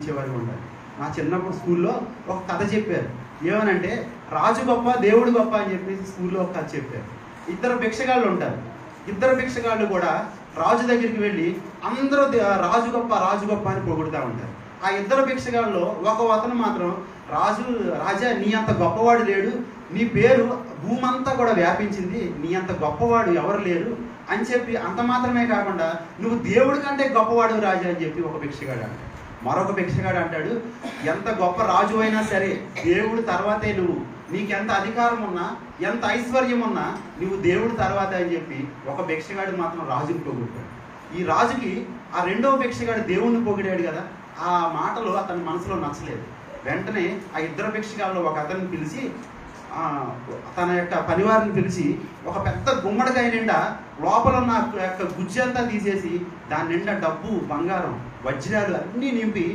ఇచ్చేవారు ఉంటారు. మా చిన్నప్పుడు స్కూల్లో ఒక కథ చెప్పారు. ఏమనంటే రాజు గొప్ప దేవుడు గొప్ప అని చెప్పేసి స్కూల్లో ఒక కథ చెప్పారు. ఇద్దరు భిక్షగాళ్ళు ఉంటారు. ఇద్దరు భిక్షగాళ్ళు కూడా రాజు దగ్గరికి వెళ్ళి అందరూ రాజు గొప్ప అని పొగుడుతూ ఉంటారు. ఆ ఇద్దరు భిక్షగాళ్ళలో ఒక అతను మాత్రం రాజా నీ అంత గొప్పవాడు లేడు, నీ పేరు భూమంతా కూడా వ్యాపించింది, నీ అంత గొప్పవాడు ఎవరు లేరు అని చెప్పి అంత మాత్రమే కాకుండా నువ్వు దేవుడి కంటే గొప్పవాడు రాజా అని చెప్పి ఒక భిక్షగాడు అంటాడు. మరొక భిక్షగాడు అంటాడు, ఎంత గొప్ప రాజు అయినా సరే దేవుడు తర్వాతే నువ్వు, నీకెంత అధికారం ఉన్నా ఎంత ఐశ్వర్యం ఉన్నా నువ్వు దేవుడు తర్వాతే అని చెప్పి ఒక భిక్షగాడు మాత్రం రాజుని పొగుడుతాడు. ఈ రాజుకి ఆ రెండవ భిక్షగాడు దేవుణ్ణి పొగిడాడు కదా, ఆ మాటలు అతని మనసులో నచ్చలేదు. వెంటనే ఆ ఇద్దరు భిక్షగాళ్ళు ఒక అతన్ని పిలిచి తన యొక్క పనివారిని పిలిచి ఒక పెద్ద గుమ్మడికాయ నిండా లోపల ఉన్న యొక్క గుజ్జు అంతా తీసేసి దాని నిండా డబ్బు బంగారం వజ్రాలు అన్నీ నింపి